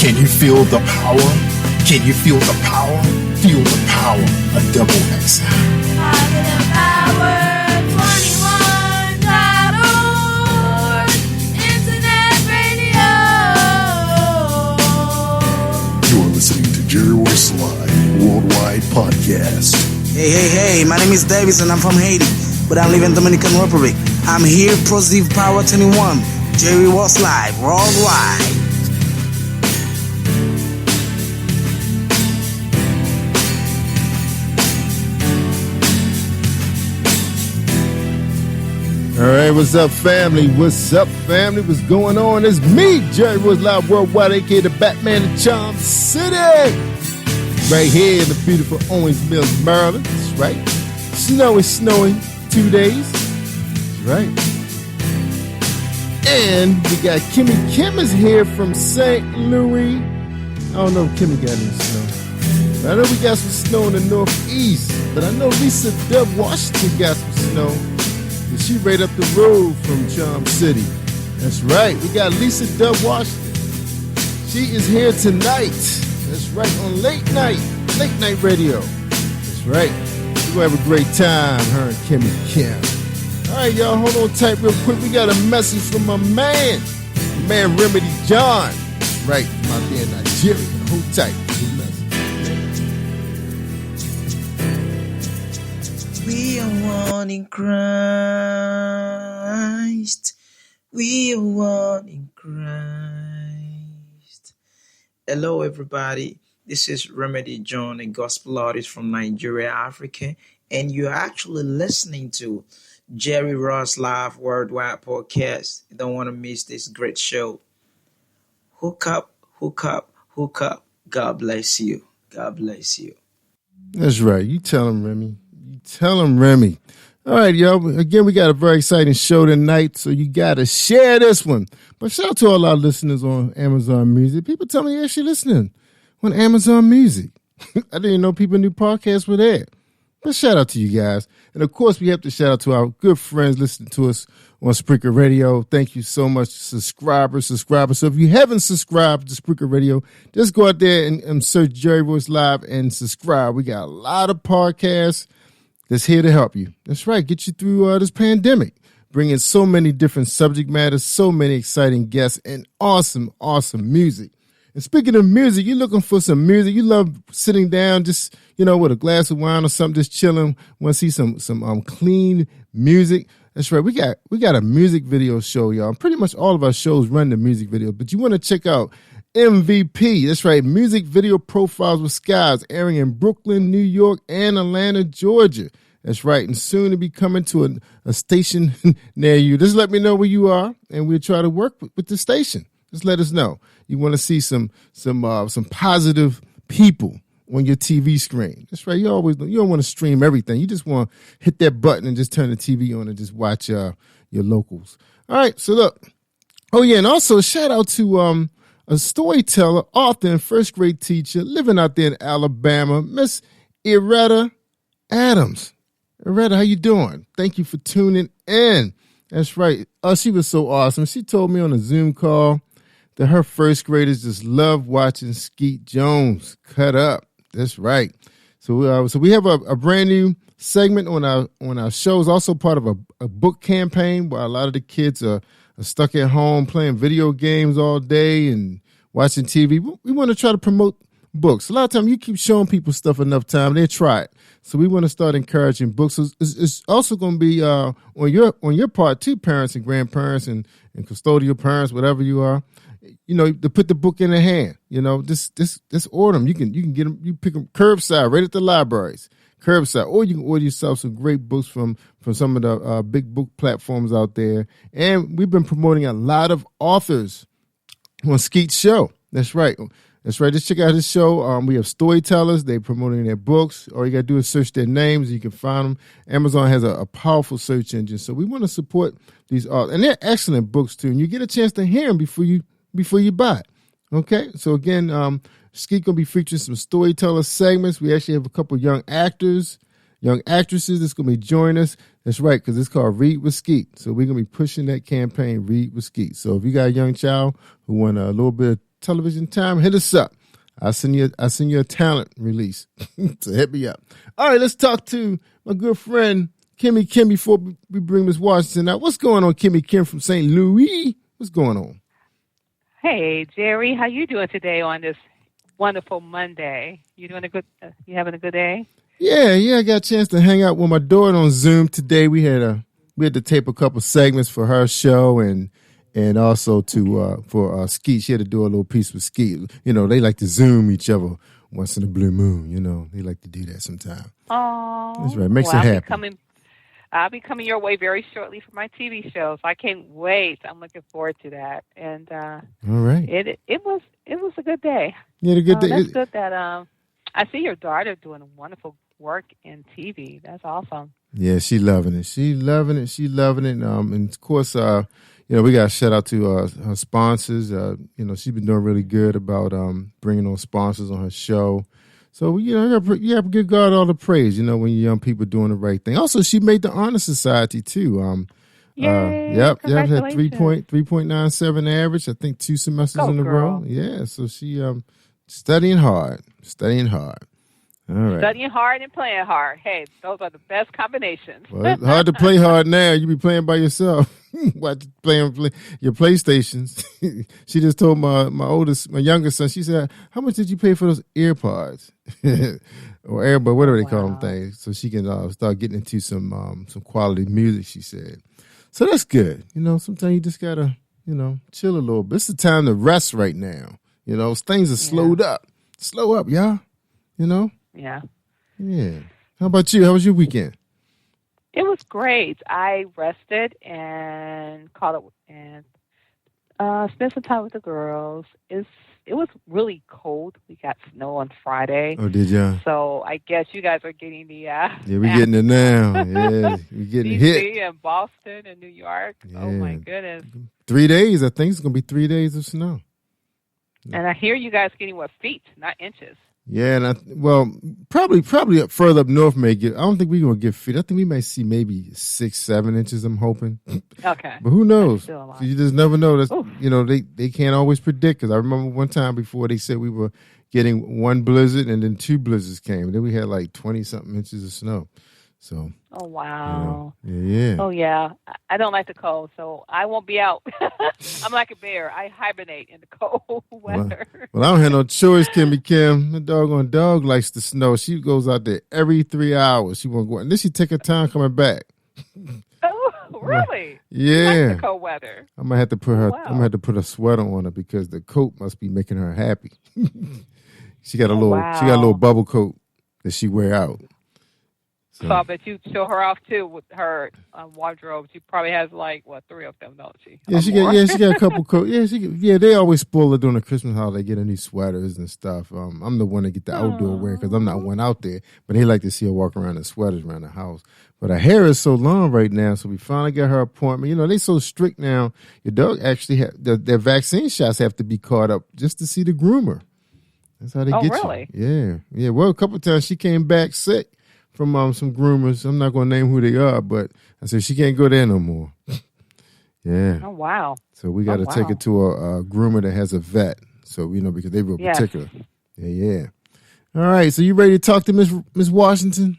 Can you feel the power? Can you feel the power? Feel the power of Double XL. Positive Power 21.org Internet Radio. You're listening to Jerry Royce Live Worldwide Podcast. Hey, my name is Davis and I'm from Haiti, but I live in Dominican Republic. I'm here, Positive Power 21, Jerry Royce Live Worldwide. All right, what's up, family? What's up, family? What's going on? It's me, Jerry Royce Live Worldwide, a.k.a. the Batman of Charm City. Right here in the beautiful Owens Mills, Maryland. That's right. Snowing 2 days. That's right. And we got Kimmie. Kim is here from St. Louis. I don't know if Kimmie got any snow. But I know we got some snow in the northeast. But I know Lisa Dub Washington got some snow. She right up the road from Charm City. That's right. We got Lisa Dub Washington. She is here tonight. That's right, on late night radio. That's right. We're going to have a great time, her and Kimmie Kim. All right, y'all, hold on tight real quick. We got a message from my man Remedy John. That's right, from out there in Nigeria. Hold tight. We are one in Christ. We are one in Christ. Hello, everybody. This is Remedy John, a gospel artist from Nigeria, Africa, and you're actually listening to Jerry Royce Live Worldwide Podcast. You don't want to miss this great show. Hook up. God bless you. God bless you. That's right. You tell him, Remy. Tell him, Remy. All right, y'all. Again, we got a very exciting show tonight, so you got to share this one. But shout out to all our listeners on Amazon Music. People tell me they're actually listening on Amazon Music. I didn't know people knew podcasts were there. But shout out to you guys. And, of course, we have to shout out to our good friends listening to us on Spreaker Radio. Thank you so much, subscribers. So if you haven't subscribed to Spreaker Radio, just go out there and search Jerry Royce Live and subscribe. We got a lot of podcasts that's here to help you. That's right. Get you through this pandemic. Bringing so many different subject matters, so many exciting guests, and awesome music. And speaking of music, you're looking for some music. You love sitting down just, with a glass of wine or something, just chilling. Want to see some clean music. That's right. We got a music video show, y'all. Pretty much all of our shows run the music video, but you want to check out MVP. That's right. Music Video Profiles with Skies, airing in Brooklyn, New York, and Atlanta, Georgia. That's right. And soon to be coming to a station near you. Just let me know where you are, and we'll try to work with the station. Just let us know. You want to see some positive people on your TV screen. That's right. You don't want to stream everything. You just want to hit that button and just turn the TV on and just watch your locals. All right. So look. Oh yeah, and also shout out to a storyteller, author, and first grade teacher living out there in Alabama, Miss Iretta Adams. Iretta, how you doing? Thank you for tuning in. That's right. She was so awesome. She told me on a Zoom call that her first graders just love watching Skeet Jones cut up. That's right. So we have a brand new segment on our shows. Also part of a book campaign where a lot of the kids are stuck at home playing video games all day and watching TV. We want to try to promote books. A lot of times you keep showing people stuff enough time, they try it. So we want to start encouraging books. So it's also going to be on your part too, parents and grandparents and custodial parents, whatever you are. To put the book in their hand. Just order them. You can get them. You pick them curbside right at the libraries. Curbside, or you can order yourself some great books from some of the big book platforms out there. And we've been promoting a lot of authors on Skeet's show. That's right. Just check out his show. We have storytellers. They're promoting their books. All you got to do is search their names. You can find them. Amazon has a powerful search engine. So we want to support these authors. And they're excellent books, too. And you get a chance to hear them before you buy it. Okay? So, again, Skeet going to be featuring some storyteller segments. We actually have a couple of young actors, young actresses that's going to be joining us. That's right, because it's called Read with Skeet. So we're going to be pushing that campaign, Read with Skeet. So if you got a young child who want a little bit of television time, hit us up. I send you a talent release. So hit me up. All right, let's talk to my good friend Kimmie before we bring Miss Washington out. What's going on, Kimmie Kim from St. Louis? What's going on? Hey, Jerry, how you doing today on this wonderful Monday? You doing you having a good day? Yeah, I got a chance to hang out with my daughter on Zoom today. We had to tape a couple segments for her show and also for Skeet. She had to do a little piece with Skeet. You know, they like to Zoom each other once in a blue moon. You know, they like to do that sometime. Oh, that's right. Makes it happy. I'll be coming your way very shortly for my TV show, so I can't wait. I'm looking forward to that. And all right, it was a good day. Yeah, a good day. That's good that I see your daughter doing wonderful work in TV. That's awesome. Yeah, she loving it. And of course, we got to shout out to her sponsors. She's been doing really good about bringing on sponsors on her show. So, you have to give God all the praise, when young people doing the right thing. Also, she made the Honor Society, too. Yay, Yep, had 3.97 average, I think 2 semesters in a row. Yeah, so she studying hard. All right. Studying hard and playing hard. Hey, those are the best combinations. Well, it's hard to play hard now. You be playing by yourself. Watch playing your PlayStations. She just told my youngest son. She said, "How much did you pay for those AirPods or AirBud, whatever they call them things?" So she can start getting into some quality music. She said, so that's good. Sometimes you just gotta chill a little bit. It's the time to rest right now. Things are slowed up. Slow up, y'all. Yeah. Yeah. How about you? How was your weekend? It was great. I rested and caught up and spent some time with the girls. It was really cold. We got snow on Friday. Oh, did y'all? So I guess you guys are getting the yeah, we're getting it now. Yeah, we're getting hit. DC and Boston and New York. Yeah. Oh my goodness. 3 days. I think it's gonna be 3 days of snow. And I hear you guys getting feet, not inches. Yeah, and probably up further up north may get. I don't think we're gonna get feet. I think we may see maybe 6-7 inches. I'm hoping. Okay, but who knows? So you just never know. They can't always predict. Because I remember one time before they said we were getting one blizzard and then 2 blizzards came. And then we had like 20-something inches of snow. So. Oh wow. Yeah. Oh yeah. I don't like the cold, so I won't be out. I'm like a bear. I hibernate in the cold weather. Well, I don't have no choice, Kimmie Kim. The doggone dog likes the snow. She goes out there every 3 hours. She won't go out. And then she take her time coming back. Oh, really? Yeah. She likes the cold weather. I'm gonna have to put her. I'm gonna have to put a sweater on her because the coat must be making her happy. She got a little bubble coat that she wear out. So I bet you show her off too with her wardrobe. She probably has 3 of them, don't she? Yeah, she got a couple coats. Yeah, they always spoil her during the Christmas holiday, get her new sweaters and stuff. I'm the one that get the outdoor wear because I'm not one out there. But they like to see her walk around in sweaters around the house. But her hair is so long right now, so we finally got her appointment. They so strict now. Your dog actually their vaccine shots have to be caught up just to see the groomer. That's how they get really? you. Yeah. Well, a couple of times she came back sick from some groomers. I'm not going to name who they are, but I said she can't go there no more. Yeah. Oh, wow. So we got to take her to a groomer that has a vet. So, because they're real particular. Yeah. All right. So you ready to talk to Miss Washington?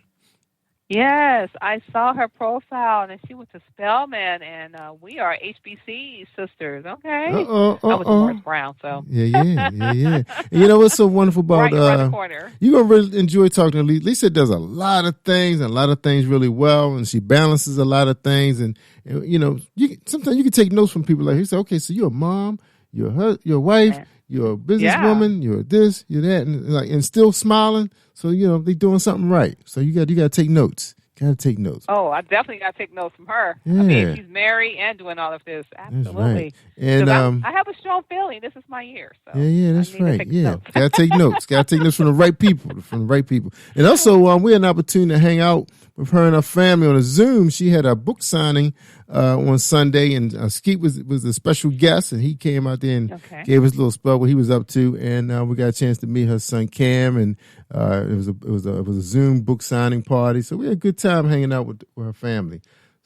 Yes, I saw her profile, and she went to Spelman, and we are HBC sisters. Okay, I was Morris Brown, so yeah. And you know what's so wonderful about right the corner. You're gonna really enjoy talking to Lisa. Lisa does a lot of things, and a lot of things really well, and she balances a lot of things. And sometimes you can take notes from people like you say, okay, so you're a mom, you're your wife. Yeah. You're a businesswoman. You're this. You're that, and still smiling. So they're doing something right. So you got to take notes. Got to take notes. Oh, I definitely got to take notes from her. Yeah. I mean, she's married and doing all of this. Absolutely. That's right. And I have a strong feeling this is my year. So yeah, that's right. Yeah, got to take notes. Got to take notes from the right people. And also, we had an opportunity to hang out with her and her family on a Zoom. She had a book signing on Sunday, and Skeet was a special guest, and he came out there and gave us a little spell what he was up to, and we got a chance to meet her son Cam, and it was a Zoom book signing party. So we had a good time hanging out with her family.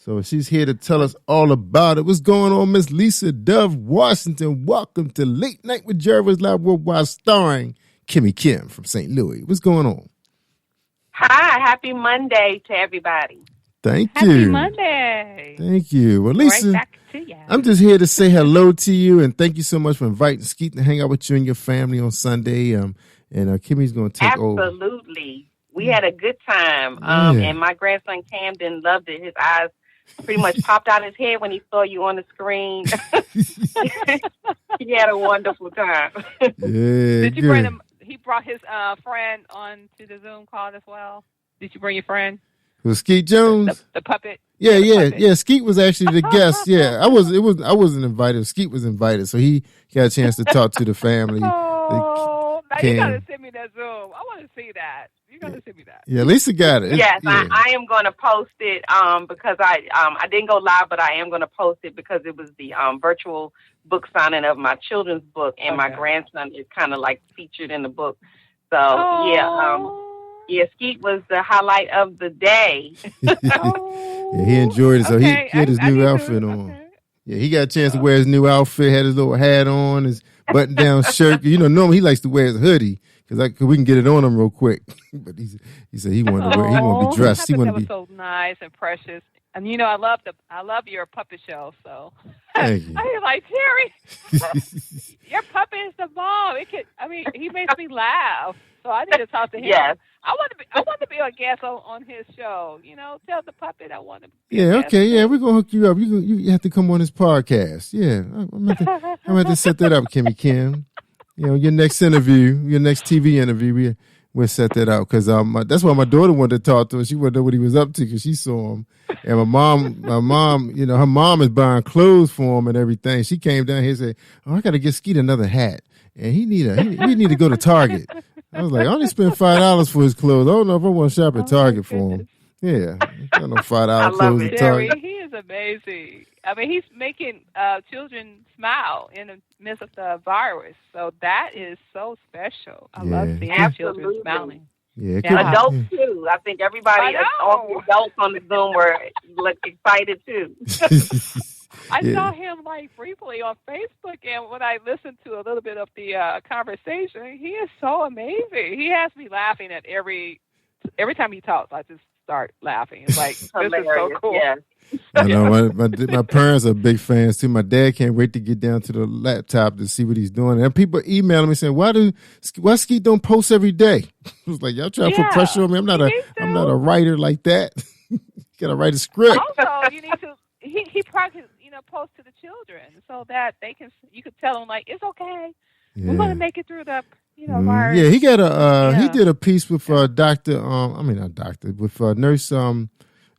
So she's here to tell us all about it. What's going on, Miss Lisa Dove Washington? Welcome to Late Night with Jerry's Live Worldwide, starring Kimmie Kim from St. Louis. What's going on? Hi, happy Monday to everybody. Thank Happy you. Monday. Thank you. Well, Lisa, Right back to you. I'm just here to say hello to you and thank you so much for inviting Skeet to hang out with you and your family on Sunday. And Kimmie's going to take over. Absolutely. We had a good time. Yeah. And my grandson Camden loved it. His eyes pretty much popped out his head when he saw you on the screen. He had a wonderful time. Yeah, Did you good. bring him? He brought his friend on to the Zoom call as well. Did you bring your friend? Was Skeet Jones? The puppet? Yeah. puppet. Skeet was actually the guest. Yeah, I wasn't invited. Skeet was invited, so he got a chance to talk to the family. Oh, now Cam. you got to send me that Zoom. I want to see that. You got to send me that. Yeah, Lisa got it. Yes, Yeah. I am going to post it because I didn't go live, but I am going to post it because it was the virtual book signing of my children's book, and my grandson is kind of like featured in the book. So, Skeet was the highlight of the day. Yeah, he enjoyed it. So he had his new outfit on. Okay. Yeah, he got a chance to wear his new outfit, had his little hat on, his button-down shirt. You know, normally he likes to wear his hoodie because we can get it on him real quick. But he said he wanted to wear. He want to be dressed. I He thought want that to was be. so nice and precious. And you know, I love your puppet show. So Thank you. I was like, Terry, your puppet is the bomb. He makes me laugh. So I need to talk to him. Yes. I want to be a guest on his show. You know, tell the puppet I want to be Yeah, a guest. okay, yeah, we're gonna hook you up. You have to come on this podcast. Yeah, I'm gonna have to set that up, Kimmie Kim. You know, your next interview, your next TV interview, we'll set that out because that's why my daughter wanted to talk to him. She wanted to know what he was up to because she saw him. And my mom, you know, her mom is buying clothes for him and everything. She came down here and said, "Oh, I got to get Skeet another hat, and we need to go to Target." I was like, I only spent $5 for his clothes. I don't know if I want to shop at Target for him. Yeah, I don't know $5 clothes at Terry, Target. he is amazing. I mean, he's making children smile in the midst of the virus. So that is so special. I love seeing children Absolutely. smiling. Yeah, Yeah. Adults too. I think everybody, all the adults on the Zoom were excited too. I saw him like briefly on Facebook, and when I listened to a little bit of the conversation, he is so amazing. He has me laughing at every time he talks. I just start laughing. It's like, this is so cool. Yes. I know my parents are big fans too. My dad can't wait to get down to the laptop to see what he's doing. And people emailing me saying, "Why Skeet don't post every day?" I was like, "Y'all trying to put pressure on me? I'm not a writer like that. You gotta write a script." Also, you need to. He probably post to the children so that you could tell them like it's okay. Yeah. We're gonna make it through the virus. Yeah, he got he did a piece with Nurse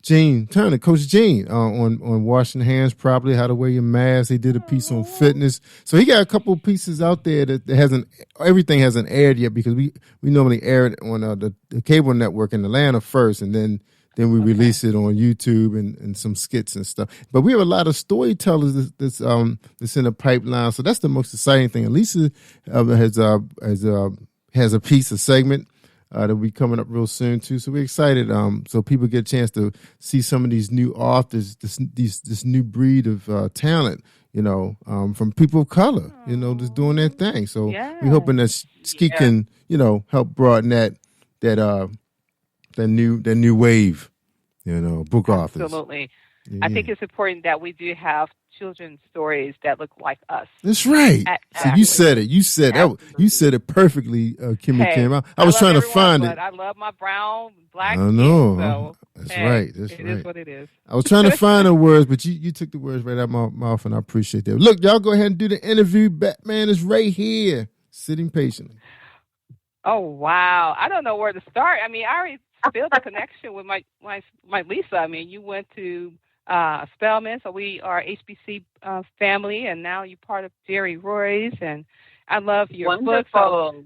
Jean Turner, Coach Jean, on washing hands properly, how to wear your mask. He did a piece on fitness. So he got a couple of pieces out there that everything hasn't aired yet because we normally air it on the cable network in Atlanta first, and then we release it on YouTube and some skits and stuff. But we have a lot of storytellers that's in the pipeline. So that's the most exciting thing. Lisa has a piece, a segment that will be coming up real soon too. So we're excited. So people get a chance to see some of these new authors, this new breed of talent. From people of color. Just doing their thing. So we're hoping that Skeet can help broaden that new wave, book authors. Absolutely. Yeah. I think it's important that we do have children's stories that look like us. That's right. So you said it. You said it perfectly, Kimmie Kim. I was trying to find it. I love my brown, black. I know. Kids, so, That's right. It is what it is. I was trying to find the words, but you took the words right out of my mouth, and I appreciate that. Look, y'all go ahead and do the interview. Batman is right here, sitting patiently. Oh wow! I don't know where to start. I mean, I already feel the connection with my Lisa. I mean, you went to Spelman, so we are HBC family, and now you're part of Jerry Royce, and I love your book. So,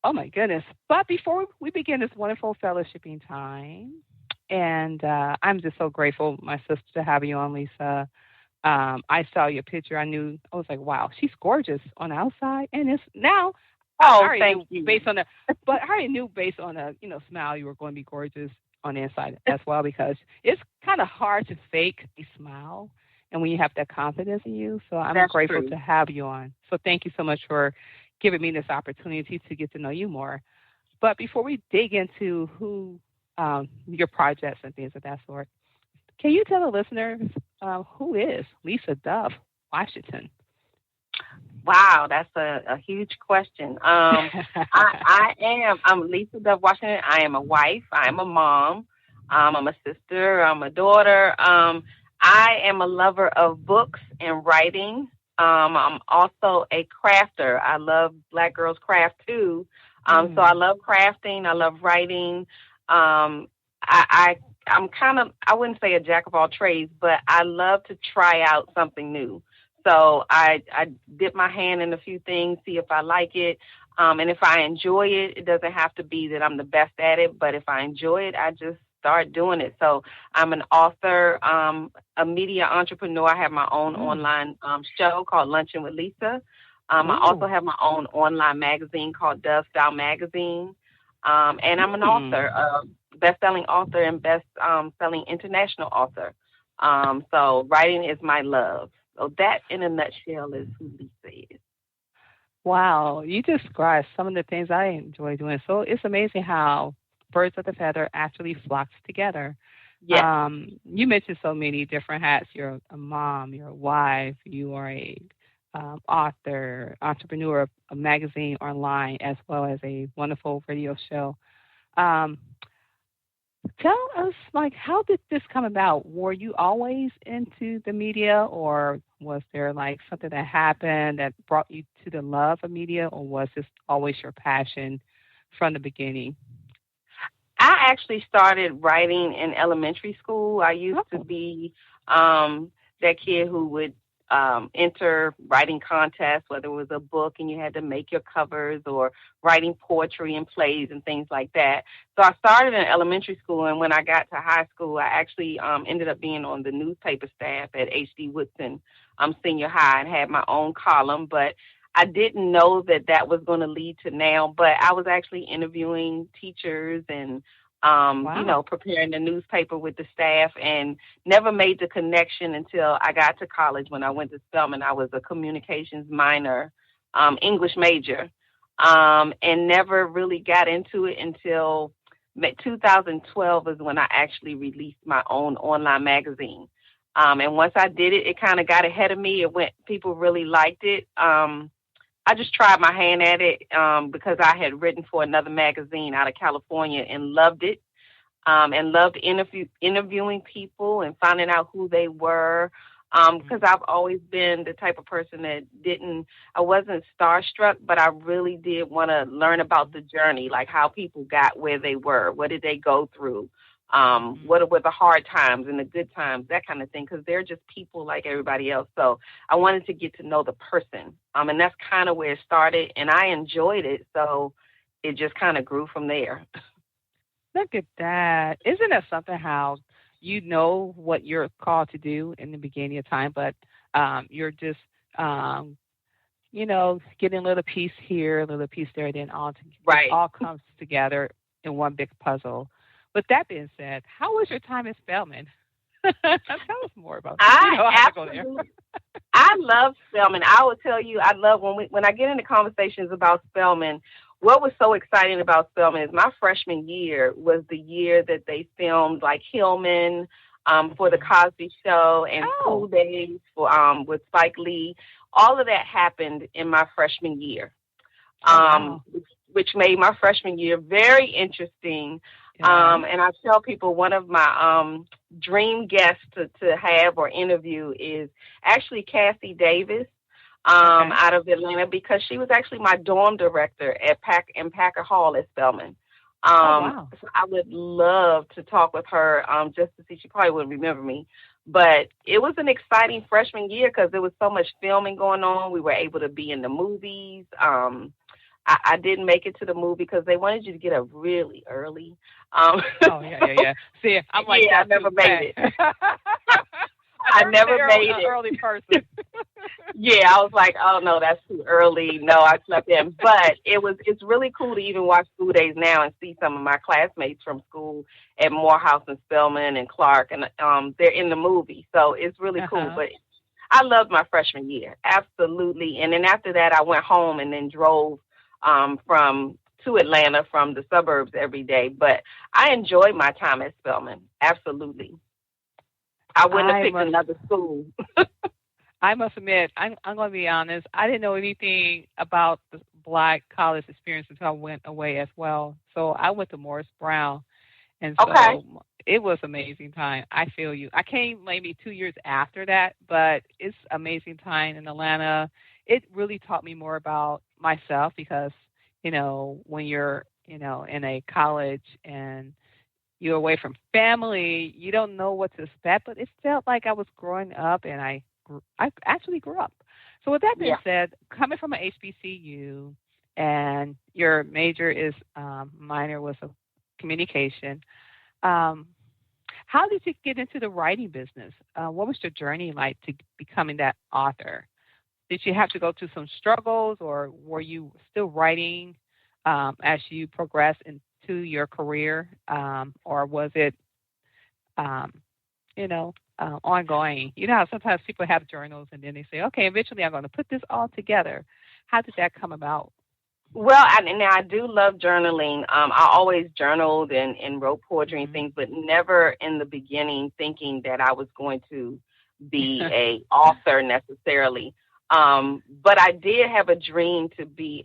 oh my goodness! But before we begin this wonderful fellowshipping time, and I'm just so grateful, my sister, to have you on, Lisa. I saw your picture. I was like, wow, she's gorgeous on the outside, and it's now. Oh, thank you. But I already knew based on the smile you were going to be gorgeous on the inside as well, because it's kind of hard to fake a smile and when you have that confidence in you. So I'm That's grateful true. to have you on. So thank you so much for giving me this opportunity to get to know you more. But before we dig into who your projects and things of that sort, can you tell the listeners who is Lisa Dove Washington? Wow, that's a huge question. I'm Lisa Dove Washington. I am a wife. I am a mom. I'm a sister. I'm a daughter. I am a lover of books and writing. I'm also a crafter. I love Black girls craft too. So I love crafting. I love writing. I'm kind of, I wouldn't say a jack of all trades, but I love to try out something new. So I dip my hand in a few things, see if I like it. And if I enjoy it, it doesn't have to be that I'm the best at it, but if I enjoy it, I just start doing it. So I'm an author, a media entrepreneur. I have my own online show called Luncheon with Lisa. I also have my own online magazine called Dove Style Magazine. And I'm an author, best-selling author and best-selling international author. So writing is my love. So that, in a nutshell, is who Lisa is. Wow, you described some of the things I enjoy doing. So it's amazing how birds of the feather actually flocks together. Yeah. You mentioned so many different hats. You're a mom, you're a wife, you are a author, entrepreneur, a magazine online, as well as a wonderful radio show. Tell us, like, how did this come about? Were you always into the media, or was there like something that happened that brought you to the love of media, or was this always your passion from the beginning? I actually started writing in elementary school. I used to be that kid who would enter writing contests, whether it was a book and you had to make your covers, or writing poetry and plays and things like that. So I started in elementary school, and when I got to high school, I actually ended up being on the newspaper staff at H.D. Woodson Senior High and had my own column, but I didn't know that that was going to lead to now, but I was actually interviewing teachers and preparing the newspaper with the staff, and never made the connection until I got to college. When I went to Spelman, I was a communications minor, English major, and never really got into it until 2012 is when I actually released my own online magazine. And once I did it, it kind of got ahead of me. People really liked it. I just tried my hand at it because I had written for another magazine out of California and loved it, and loved interviewing people and finding out who they were, because I've always been the type of person that I wasn't starstruck, but I really did want to learn about the journey, like how people got where they were, what did they go through, what were the hard times and the good times, that kind of thing, because they're just people like everybody else. So I wanted to get to know the person, and that's kind of where it started, and I enjoyed it, so it just kind of grew from there. Look at that. Isn't that something, how you know what you're called to do in the beginning of time, but you're just, getting a little piece here, a little piece there, then it all comes together in one big puzzle. With that being said, how was your time at Spelman? Tell us more about that. I love Spelman. I will tell you, I love when I get into conversations about Spelman. What was so exciting about Spelman is my freshman year was the year that they filmed like Hillman for the Cosby Show, and Cool Days with Spike Lee. All of that happened in my freshman year, which made my freshman year very interesting. And I tell people one of my dream guests to have or interview is actually Cassie Davis out of Atlanta, because she was actually my dorm director at Packer Hall at Spelman. So I would love to talk with her just to see. She probably wouldn't remember me, but it was an exciting freshman year because there was so much filming going on. We were able to be in the movies. I didn't make it to the movie because they wanted you to get up really early. Yeah. See, I'm like, I never made it. I never made an it. early person. Yeah, I was like, oh no, that's too early. No, I slept in. But it's really cool to even watch School Days now and see some of my classmates from school at Morehouse and Spelman and Clark, and they're in the movie. So it's really cool. But I loved my freshman year, absolutely. And then after that, I went home and then drove from to Atlanta from the suburbs every day. But I enjoyed my time at Spelman, absolutely. I wouldn't have picked another school. I must admit, I'm going to be honest. I didn't know anything about the Black college experience until I went away as well. So I went to Morris Brown, and so it was amazing time. I feel you. I came maybe 2 years after that, but it's amazing time in Atlanta. It really taught me more about myself because, when you're, in a college and you're away from family, you don't know what to expect, but it felt like I was growing up, and I actually grew up. So with that being said, coming from an HBCU, and your major is minor was a communication. How did you get into the writing business? What was your journey like to becoming that author? Did you have to go through some struggles, or were you still writing as you progressed into your career, or was it, ongoing? You know how sometimes people have journals and then they say, okay, eventually I'm going to put this all together. How did that come about? Well, I do love journaling. I always journaled and wrote poetry and things, but never in the beginning thinking that I was going to be a author necessarily. But I did have a dream to be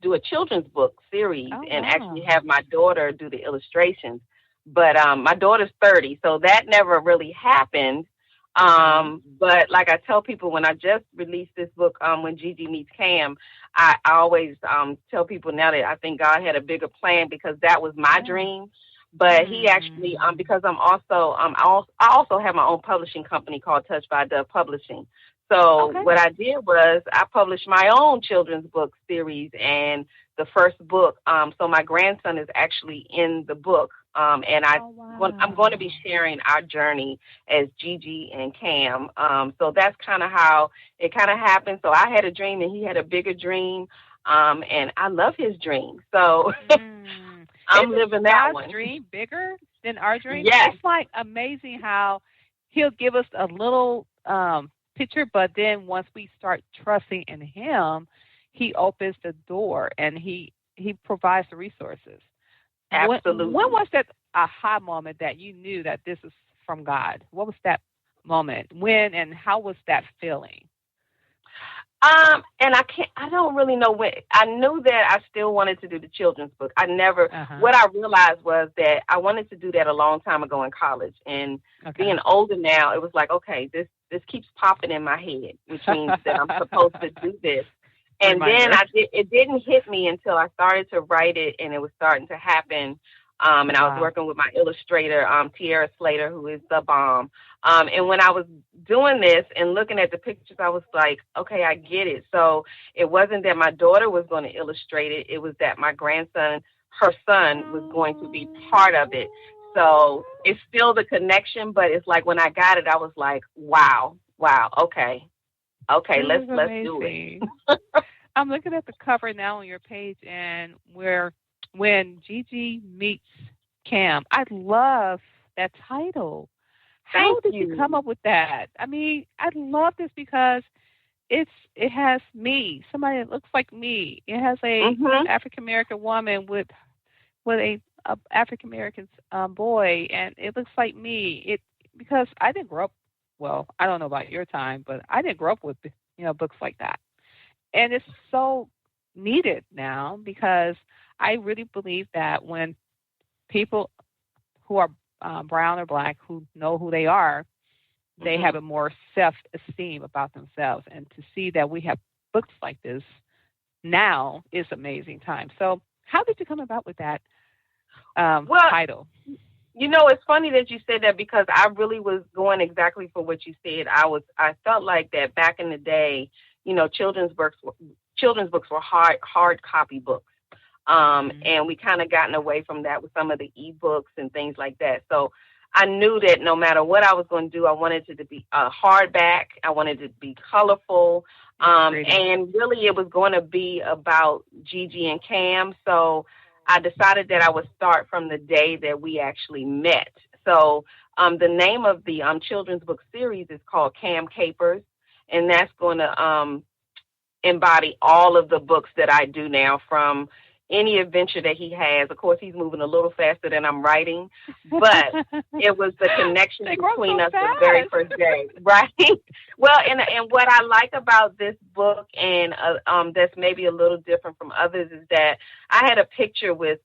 do a children's book series and actually have my daughter do the illustrations. But my daughter's 30, so that never really happened. But like I tell people, when I just released this book, When Gigi Meets Cam, I always tell people now that I think God had a bigger plan because that was my dream. But he actually, because I also have my own publishing company called Touch by Dove Publishing. So what I did was I published my own children's book series and the first book. So my grandson is actually in the book. And I'm going to be sharing our journey as Gigi and Cam. So that's kind of how it kind of happened. So I had a dream and he had a bigger dream. And I love his dream. So I'm living that one. Dream bigger than our dream? Yes. It's like amazing how he'll give us a little picture, but then once we start trusting in him, he opens the door and he provides the resources. Absolutely. When was that aha moment that you knew that this is from God? What was that moment? When and how was that feeling? And I don't really know when. I knew that I still wanted to do the children's book. I never, what I realized was that I wanted to do that a long time ago in college. And being older now, it was like, okay, this keeps popping in my head, which means that I'm supposed to do this. And then it didn't hit me until I started to write it and it was starting to happen. And I was working with my illustrator, Tiara Slater, who is the bomb. And when I was doing this and looking at the pictures, I was like, okay, I get it. So it wasn't that my daughter was going to illustrate it. It was that my grandson, her son, was going to be part of it. So it's still the connection, but it's like when I got it, I was like, wow, okay, let's do it. I'm looking at the cover now on your page, and when Gigi Meets Cam, I love that title. How did you come up with that? I mean, I love this because it has me, somebody that looks like me. It has a African American woman with a African American boy, and it looks like me. Because I didn't grow up. Well, I don't know about your time, but I didn't grow up with books like that, and it's so needed now because I really believe that when people who are brown or black who know who they are, they have a more self-esteem about themselves, and to see that we have books like this now is amazing time. So, how did you come about with that title? It's funny that you said that because I really was going exactly for what you said. I felt like that back in the day, children's books were hard copy books. And we kind of gotten away from that with some of the ebooks and things like that. So I knew that no matter what I was going to do, I wanted it to be hardback. I wanted it to be colorful. And really it was going to be about Gigi and Cam. So I decided that I would start from the day that we actually met. So the name of the children's book series is called Cam Capers, and that's going to embody all of the books that I do now, from any adventure that he has. Of course, he's moving a little faster than I'm writing, but it was the connection between us the very first day, right? Well, and what I like about this book, and that's maybe a little different from others, is that I had a picture with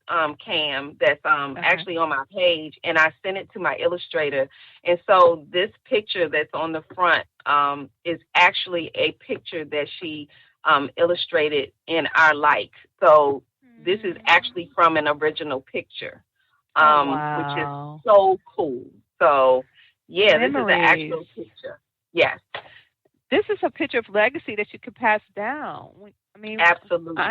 Cam that's actually on my page, and I sent it to my illustrator. And so this picture that's on the front is actually a picture that she illustrated in our like. So this is actually from an original picture, which is so cool. So, yeah, Memories. This is an actual picture. Yes. This is a picture of legacy that you could pass down. I mean, absolutely.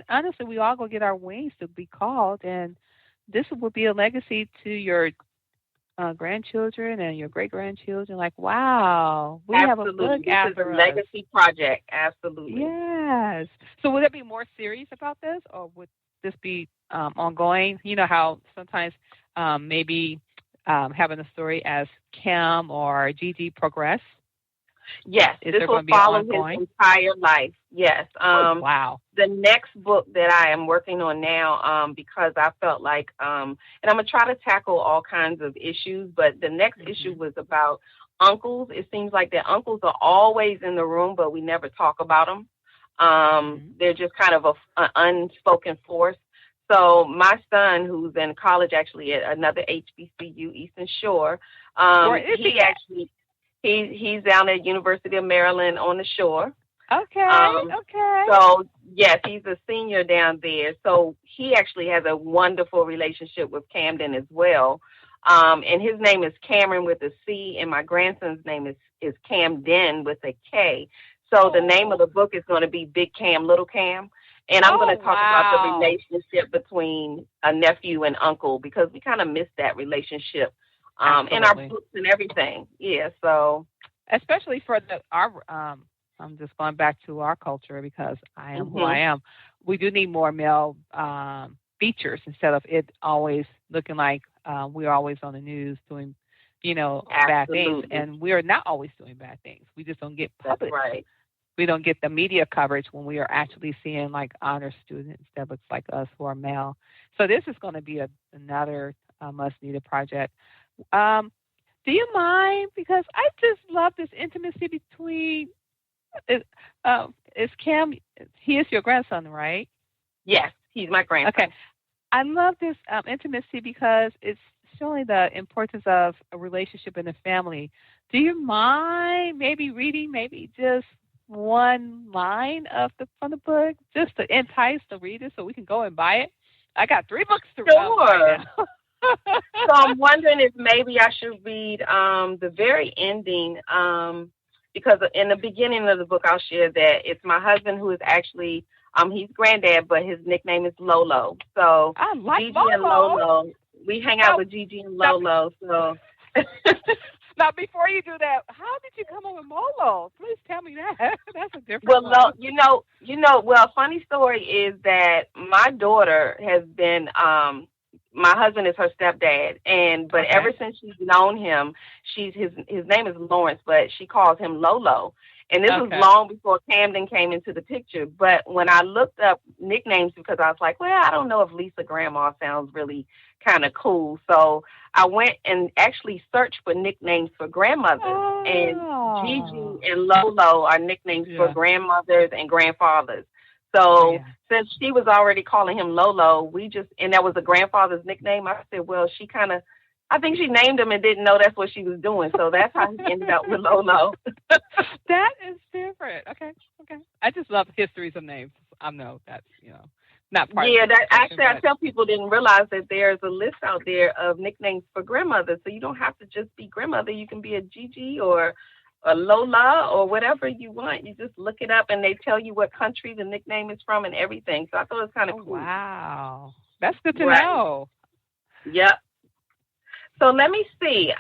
Honestly, we all go get our wings to be called, and this will be a legacy to your grandchildren and your great-grandchildren. Like, wow, we absolutely. Have a book after us. This is a legacy project. Absolutely. Yes. So would there be more series about this, or would this be ongoing? You know how sometimes maybe having a story as Cam or Gigi progress? Yes, this will follow his entire life. Yes. Wow. The next book that I am working on now, because I felt like, and I'm going to try to tackle all kinds of issues, but the next issue was about uncles. It seems like that uncles are always in the room, but we never talk about them. They're just kind of an unspoken force. So my son, who's in college actually at another HBCU, Eastern Shore, he's down at University of Maryland on the Shore. Okay. So yes, he's a senior down there. So he actually has a wonderful relationship with Camden as well. And his name is Cameron with a C, and my grandson's name is Camden with a K. So the name of the book is going to be Big Cam, Little Cam. And I'm going to talk about the relationship between a nephew and uncle, because we kind of missed that relationship in our books and everything. Yeah, so. Especially for I'm just going back to our culture, because I am who I am. We do need more male features instead of it always looking like we're always on the news doing, bad things. And we are not always doing bad things. We just don't get published. That's right. We don't get the media coverage when we are actually seeing like honor students that looks like us who are male. So this is going to be another must-needed project. Do you mind? Because I just love this intimacy between. Is Cam? He is your grandson, right? Yes, he's my grandson. Okay, I love this intimacy because it's showing the importance of a relationship in the family. Do you mind maybe reading maybe just one line from the book, just to entice the reader so we can go and buy it? I got 3 books to read. Sure. So I'm wondering if maybe I should read the very ending, because in the beginning of the book I'll share that it's my husband who is actually he's granddad, but his nickname is Lolo. So I like Gigi Lolo. and Lolo. We hang out with Gigi and Lolo. So now, before you do that, how did you come up with Lolo? Please tell me that. That's a different. Well, one. Well, funny story is that my daughter has been. My husband is her stepdad, but ever since she's known him, his name is Lawrence, but she calls him Lolo. And this was long before Camden came into the picture. But when I looked up nicknames, because I was like, well, I don't know if Lisa Grandma sounds really kind of cool. So I went and actually searched for nicknames for grandmothers. And Gigi and Lolo are nicknames for grandmothers and grandfathers. So since she was already calling him Lolo, and that was a grandfather's nickname, I said, well, I think she named him and didn't know that's what she was doing. So that's how he ended up with Lolo. That is different. Okay. I just love histories of names. I know that's, not part of it. I tell people didn't realize that there's a list out there of nicknames for grandmothers. So you don't have to just be grandmother. You can be a Gigi or a Lola or whatever you want. You just look it up and they tell you what country the nickname is from and everything. So I thought it was kind of cool. Wow. That's good to know. Yep. So let me see.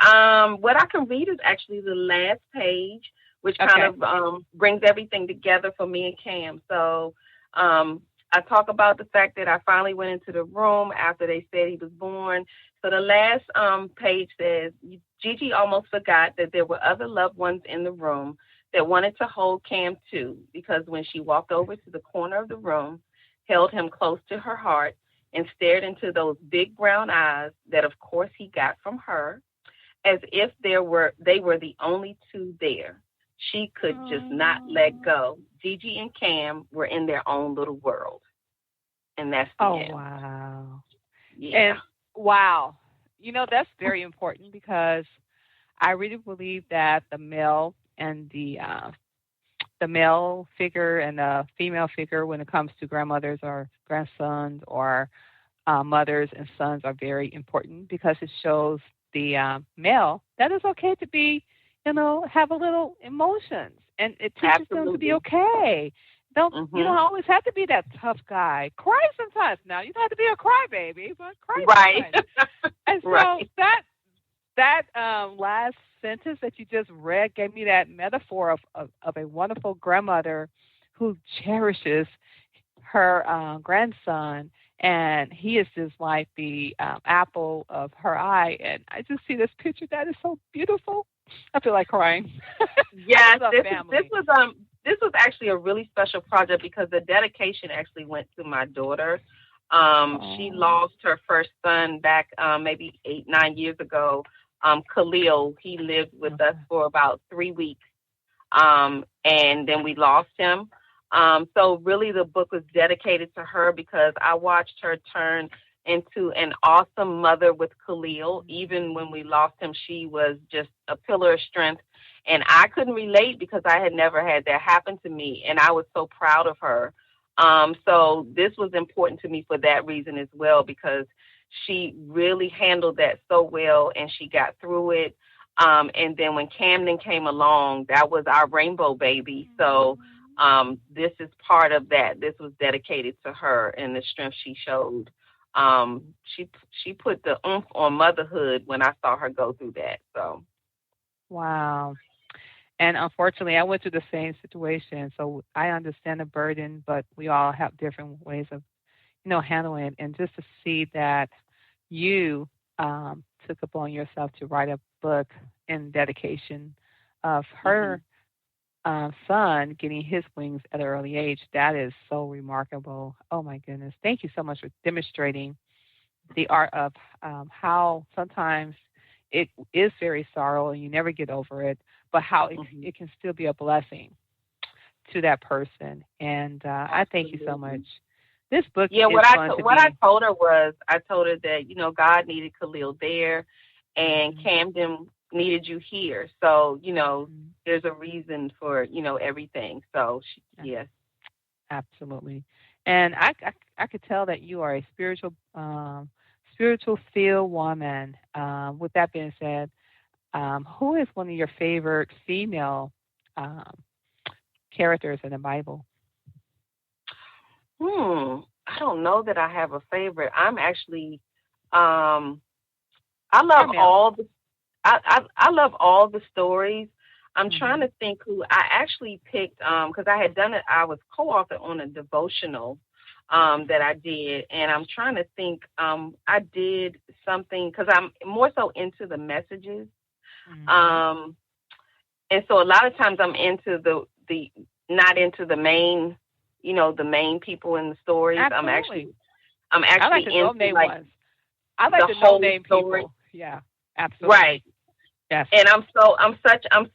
What I can read is actually the last page, which kind Okay. of brings everything together for me and Cam. So I talk about the fact that I finally went into the room after they said he was born. So the last page says, Gigi almost forgot that there were other loved ones in the room that wanted to hold Cam too, because when she walked over to the corner of the room, held him close to her heart, and stared into those big brown eyes that of course he got from her, as if they were the only two there. She could just not let go. Gigi and Cam were in their own little world. And that's the Oh, end. wow. Yeah. And wow. That's very important because I really believe that the male and the male figure and the female figure when it comes to grandmothers or grandsons or mothers and sons are very important because it shows the male that it's okay to be, have a little emotions, and it teaches them to be Absolutely. okay. You don't Hmm. always have to be that tough guy. Cry sometimes. Now you don't have to be a crybaby, but cry Right. sometimes. And so Right. that last sentence that you just read gave me that metaphor of a wonderful grandmother who cherishes her grandson, and he is just like the apple of her eye. And I just see this picture that is so beautiful. I feel like crying. Yes, I love family. this was actually a really special project because the dedication actually went to my daughter. She Oh, lost her first son back maybe 8, 9 years ago. Khalil, he lived with us okay. for about 3 weeks, and then we lost him. So really, the book was dedicated to her because I watched her turn into an awesome mother with Khalil. Even when we lost him, she was just a pillar of strength. And I couldn't relate because I had never had that happen to me, and I was so proud of her. So this was important to me for that reason as well, because she really handled that so well and she got through it. And then when Camden came along, that was our rainbow baby. So this is part of that. This was dedicated to her and the strength she showed. She put the oomph on motherhood when I saw her go through that. So Wow. And unfortunately, I went through the same situation, so I understand the burden, but we all have different ways of, handling it. And just to see that you took upon yourself to write a book in dedication of hmm her son getting his wings at an early age, that is so remarkable. Oh my goodness! Thank you so much for demonstrating the art of how sometimes it is very sorrow and you never get over it, but how hmm it can still be a blessing to that person. And I thank you so much. absolutely. This book Yeah, is going to what I be. told her was I told her that God needed Khalil there, and Mhm, Camden needed you here. So mhm, there's a reason for everything. So yeah, yes. absolutely. And I could tell that you are a spiritual filled woman. With that being said, who is one of your favorite female um, characters in the Bible? I don't know that I have a favorite. I'm actually um I Or love male? all the I love all the stories. I'm trying Hmm. to think who I actually picked because I had done it. I was co-author on a devotional that I did, and I'm trying to think. I did something because I'm more so into the messages, Hmm. um, and so a lot of times I'm into the not into the main, the main people in the stories. Absolutely. I'm I like actually the no into name like ones. I like the the no whole name story. people. Yeah, Right. absolutely. Yes. And I'm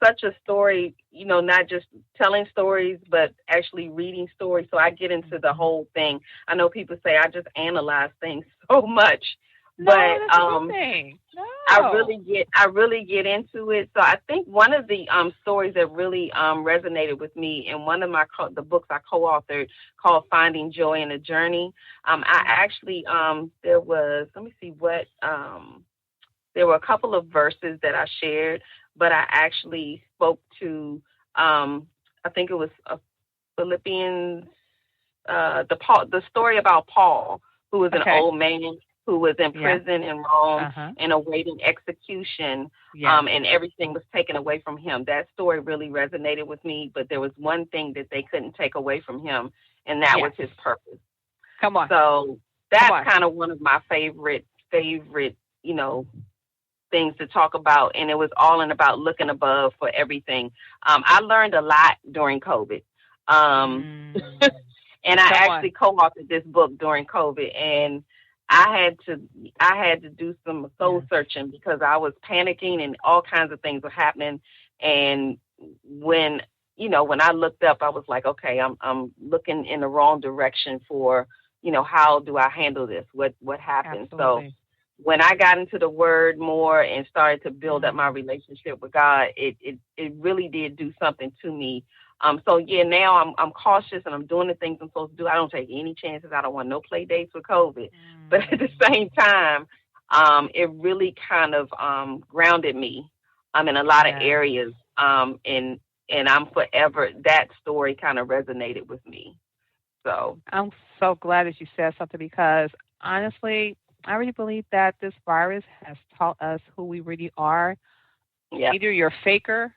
such a story, not just telling stories, but actually reading stories. So I get into the Hmm. whole thing. I know people say I just analyze things so much, No, but that's a good thing. I No. really get into it. So I think one of the stories that really resonated with me in one of the books I co-authored called Finding Joy in the Journey. I Mm. actually there was, let me see what there were a couple of verses that I shared, but I actually spoke to I think it was Philippians the story about Paul, who was an Okay. old man. who was in Yeah. prison in Rome Uh-huh. and awaiting execution, Yeah. and everything was taken away from him. That story really resonated with me, but there was one thing that they couldn't take away from him, and that was Yes. his purpose. Come on. So Come on. that's kind of one of my favorite, things to talk about. And it was all in about looking above for everything. I learned a lot during COVID. Mm. And I Come actually co-authored this book during COVID, and I had to do some soul searching because I was panicking and all kinds of things were happening. And when I looked up, I was like, okay, I'm looking in the wrong direction for, how do I handle this? What happened? Absolutely. So when I got into the word more and started to build up my relationship with God, it really did do something to me. So yeah, now I'm cautious and I'm doing the things I'm supposed to do. I don't take any chances. I don't want no play dates with COVID. But at the same time, it really kind of grounded me in a lot of areas. And I'm forever, that story kind of resonated with me. So I'm so glad that you said something because honestly, I really believe that this virus has taught us who we really are. yeah, Either you're a faker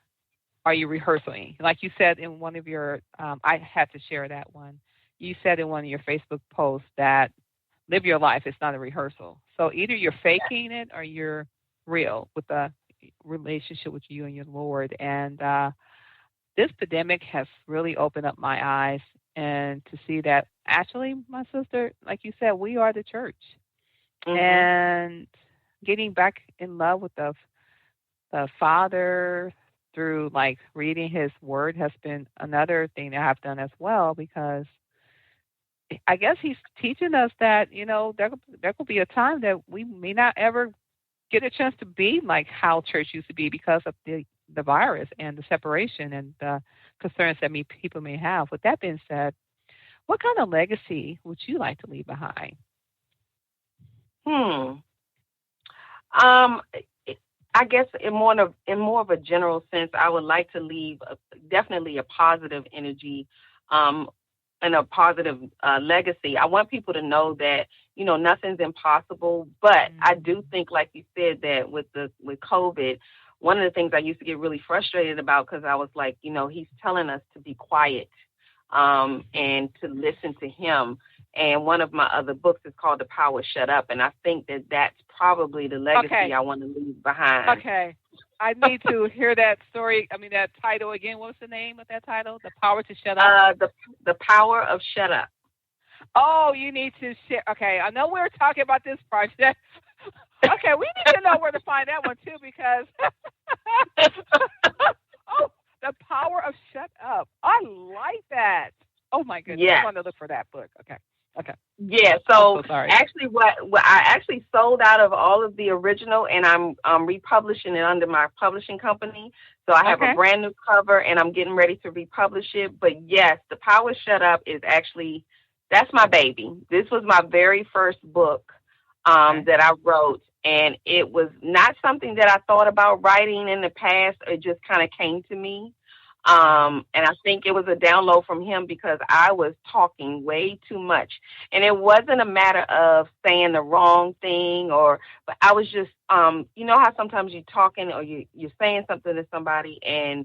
or you're rehearsing. Like you said in one of your, I had to share that one. You said in one of your Facebook posts that live your life. It's not a rehearsal. So either you're faking it or you're real with the relationship with you and your Lord. And this pandemic has really opened up my eyes and to see that actually, my sister, like you said, we are the church. Mm-hmm. And getting back in love with the Father through like reading His Word has been another thing that I've done as well because I guess He's teaching us that there could be a time that we may not ever get a chance to be like how church used to be because of the virus and the separation and the concerns that people may have. With that being said, what kind of legacy would you like to leave behind? I guess in more of a general sense, I would like to leave definitely a positive energy, and a positive legacy. I want people to know that nothing's impossible. But I do think, like you said, that with COVID, one of the things I used to get really frustrated about because I was like, He's telling us to be quiet, and to listen to Him. And one of my other books is called The Power Shut Up. And I think that that's probably the legacy I want to leave behind. Okay. I need to hear that story. I mean, that title again. What's the name of that title? The Power to Shut Up? The Power of Shut Up. Oh, you need to share. Okay. I know we were talking about this project. Okay. We need to know where to find that one, too, because oh, The Power of Shut Up. I like that. Oh, my goodness. Yeah. I want to look for that book. Okay. Yeah, so sorry. actually what I actually sold out of all of the original and I'm republishing it under my publishing company. So I have a brand new cover and I'm getting ready to republish it. But yes, The Power Shut Up is actually, that's my baby. This was my very first book that I wrote, and it was not something that I thought about writing in the past. It just kind of came to me. And I think it was a download from Him because I was talking way too much. And it wasn't a matter of saying the wrong thing but I was just, you know how sometimes you're talking or you're saying something to somebody and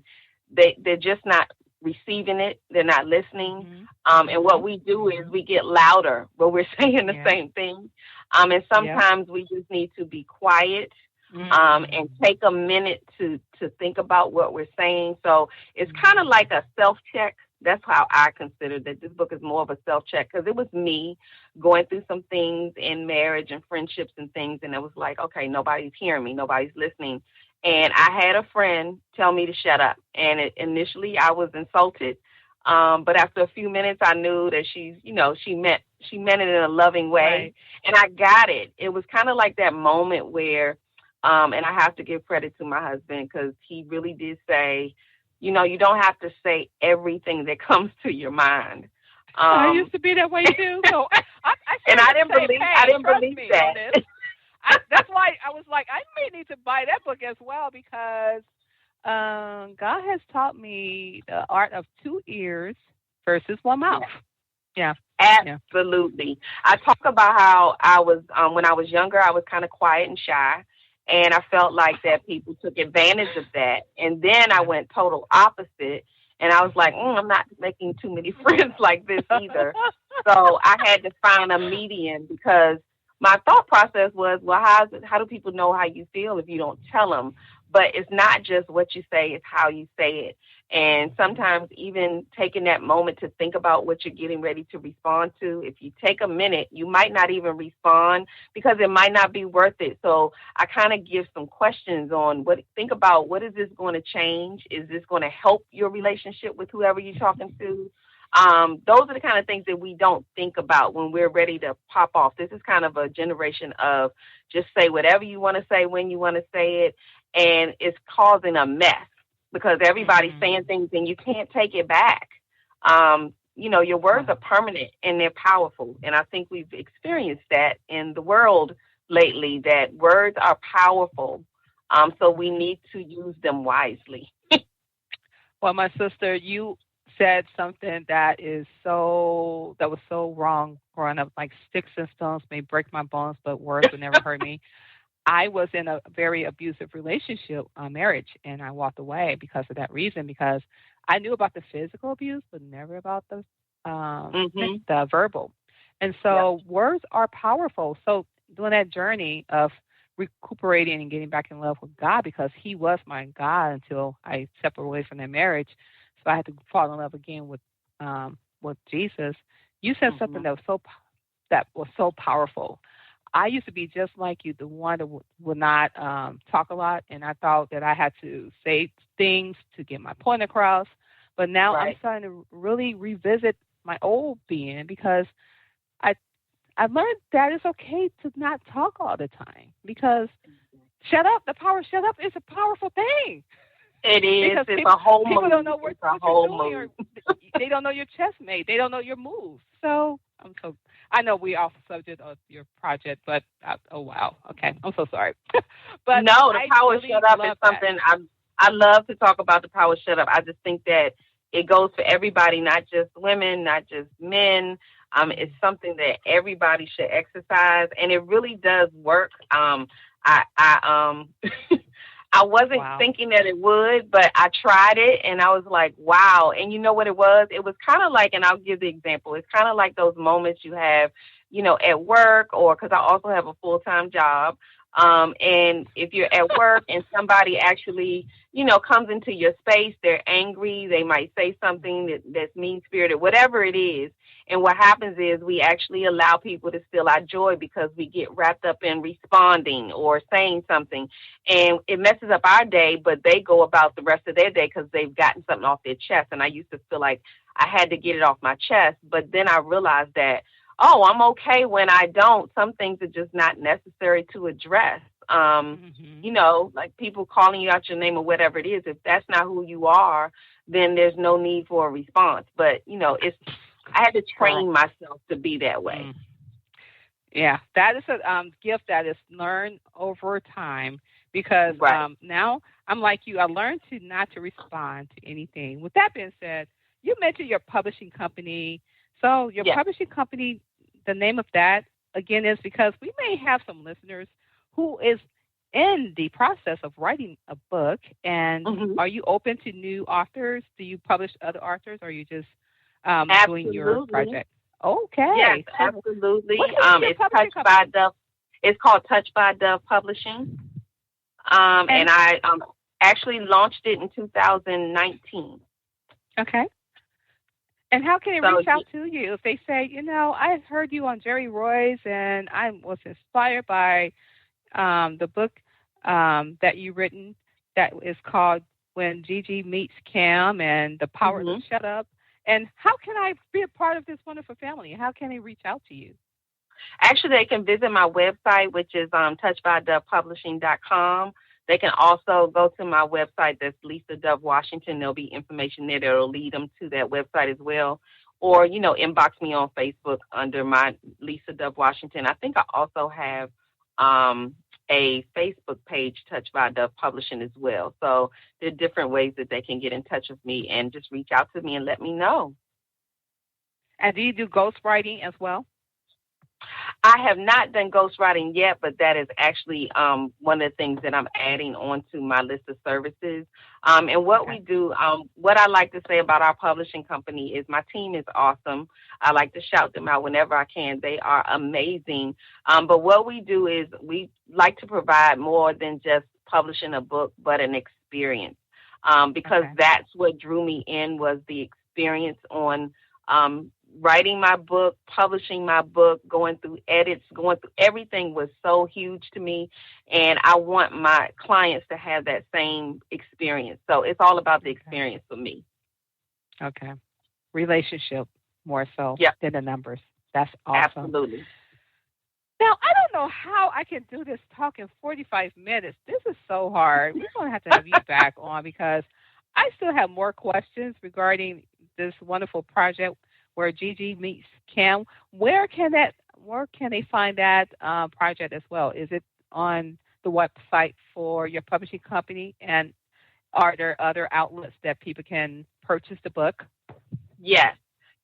they're just not receiving it. They're not listening. And what we do is we get louder when we're saying the same thing. And sometimes we just need to be quiet. And take a minute to think about what we're saying. So it's kind of like a self-check. That's how I consider that this book is more of a self-check because it was me going through some things in marriage and friendships and things. And it was like, okay, nobody's hearing me. Nobody's listening. And I had a friend tell me to shut up. And initially I was insulted. But after a few minutes, I knew that she meant it in a loving way. Right. And I got it. It was kind of like that moment where, and I have to give credit to my husband because he really did say, you don't have to say everything that comes to your mind. I used to be that way too. So I didn't believe that. That's why I was like, I may need to buy that book as well because God has taught me the art of 2 ears versus 1 mouth. Yeah. Absolutely. I talk about how I was, when I was younger, I was kind of quiet and shy. And I felt like that people took advantage of that. And then I went total opposite. And I was like, I'm not making too many friends like this either. So I had to find a median because my thought process was, well, how do people know how you feel if you don't tell them? But it's not just what you say, it's how you say it. And sometimes even taking that moment to think about what you're getting ready to respond to, if you take a minute, you might not even respond because it might not be worth it. So I kind of give some questions on think about what is this going to change? Is this going to help your relationship with whoever you're talking to? Those are the kind of things that we don't think about when we're ready to pop off. This is kind of a generation of just say whatever you want to say when you want to say it, and it's causing a mess because everybody's saying things and you can't take it back. Your words are permanent and they're powerful, and I think we've experienced that in the world lately, that words are powerful, so we need to use them wisely. Well, my sister, you said something that was so wrong growing up. Like sticks and stones may break my bones, but words would never hurt me. I was in a very abusive relationship, marriage, and I walked away because of that reason. Because I knew about the physical abuse, but never about the verbal. And so words are powerful. So doing that journey of recuperating and getting back in love with God, because He was my God until I separated away from that marriage. So I had to fall in love again with Jesus. You said something that was so powerful. I used to be just like you, the one that would not talk a lot, and I thought that I had to say things to get my point across. But now I'm starting to really revisit my old being because I learned that it's okay to not talk all the time because shut up. The power shut up is a powerful thing. It is. Because it's a whole people move. don't know what you're doing. Or they don't know your chess mate. They don't know your moves. So I know we off the subject of your project, but oh wow, okay, I'm so sorry. But no, the power really shut up is something I love to talk about. The power shut up. I just think that it goes for everybody, not just women, not just men. It's something that everybody should exercise, and it really does work. I wasn't thinking that it would, but I tried it and I was like, wow. And you know what it was? It was kind of like, and I'll give the example. It's kind of like those moments you have, at work, or because I also have a full-time job. And if you're at work and somebody actually, comes into your space, they're angry, they might say something that's mean-spirited, whatever it is. And what happens is we actually allow people to steal our joy because we get wrapped up in responding or saying something. And it messes up our day, but they go about the rest of their day because they've gotten something off their chest. And I used to feel like I had to get it off my chest. But then I realized that, I'm okay when I don't. Some things are just not necessary to address. Like people calling you out your name or whatever it is. If that's not who you are, then there's no need for a response. But, I had to train myself to be that way. Yeah, that is a gift that is learned over time because now I'm like you. I learned not to respond to anything. With that being said, you mentioned your publishing company. So your publishing company, the name of that, again, is because we may have some listeners who is in the process of writing a book. And are you open to new authors? Do you publish other authors, or are you just doing your project? Okay. Yes, absolutely. It's Touched by Dove. It's called Touched by Dove Publishing. And I actually launched it in 2019. Okay. And how can they reach out to you if they say, I heard you on Jerry Royce and I was inspired by the book that you've written that is called When Gigi Meets Kim and The Power to Shut Up. And how can I be a part of this wonderful family? How can they reach out to you? Actually, they can visit my website, which is touchedbydovepublishing.com. They can also go to my website, that's Lisa Dove Washington. There'll be information there that will lead them to that website as well. Or, inbox me on Facebook under my Lisa Dove Washington. I think I also have a Facebook page, Touched by Dove Publishing, as well. So there are different ways that they can get in touch with me and just reach out to me and let me know. And do you do ghostwriting as well? I have not done ghostwriting yet, but that is actually one of the things that I'm adding onto my list of services. And what Okay. we do, what I like to say about our publishing company is my team is awesome. I like to shout them out whenever I can. They are amazing. But what we do is we like to provide more than just publishing a book, but an experience. Because Okay. that's what drew me in was the experience on writing my book, publishing my book, going through edits, going through everything was so huge to me. And I want my clients to have that same experience. So it's all about the Okay. experience for me. Okay. Relationship more so Yep, than the numbers. That's awesome. absolutely. Now, I don't know how I can do this talking 45 minutes. This is so hard. We're going to have you back on because I still have more questions regarding this wonderful project where Gigi meets Kim. Where can they find that project as well? Is it on the website for your publishing company? And are there other outlets that people can purchase the book? Yes.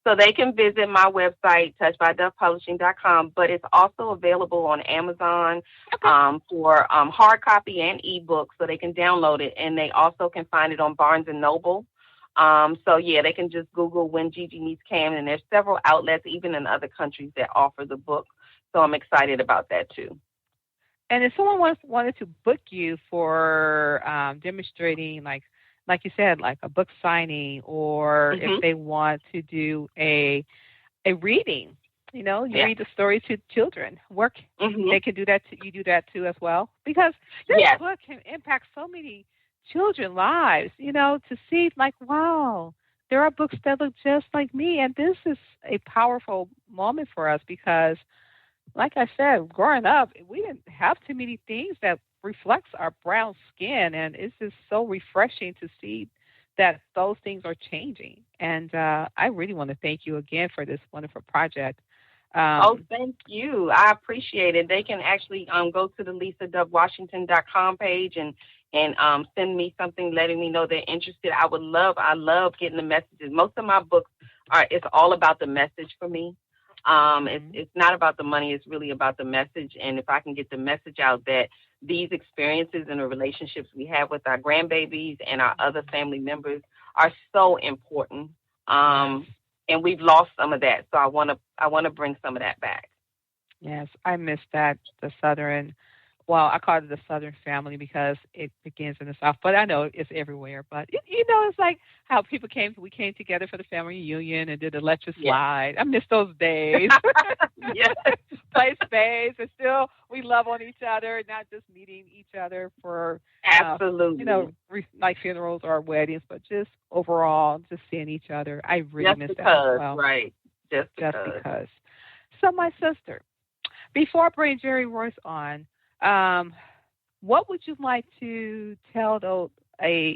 So they can visit my website, touchbydovepublishing.com, but it's also available on Amazon Okay. for hard copy and ebook, so they can download it. And they also can find it on Barnes& and Noble. So, yeah, they can just Google When Gigi Meets Cam, and there's several outlets, even in other countries, that offer the book. So I'm excited about that, too. And if someone wanted to book you for demonstrating, like you said, like a book signing, or if Hmm. they want to do a reading, you Yeah. read the story to children. Work, Hmm. they can do that. You do that too as well, because this Yes. book can impact so many children lives. To see like, wow, there are books that look just like me, and this is a powerful moment for us because like I said, growing up, we didn't have too many things that reflects our brown skin, and it's just so refreshing to see that those things are changing. And I really want to thank you again for this wonderful project. Oh, Um, thank you. I appreciate it. They can actually go to the lisadovewashington.com page and send me something letting me know they're interested. I love getting the messages. Most of my books it's all about the message for me. mhm. It's not about the money. It's really about the message. And if I can get the message out that these experiences and the relationships we have with our grandbabies and our other family members are so important. Yes. Um, and we've lost some of that. So I want to bring some of that back. Yes, I miss that, the Southern. Well, I call it the Southern family because it begins in the South, but I know it's everywhere. But it's like how we came together for the family reunion and did the electric Yeah. slide. I miss those days. Yes, Play space, and still we love on each other, not just meeting each other for, absolutely. like funerals or weddings, but just overall, just seeing each other. I really Just miss that as because, well, right? Just just because. because. So, my sister, before I bring Jerry Royce on, um, what would you like to tell a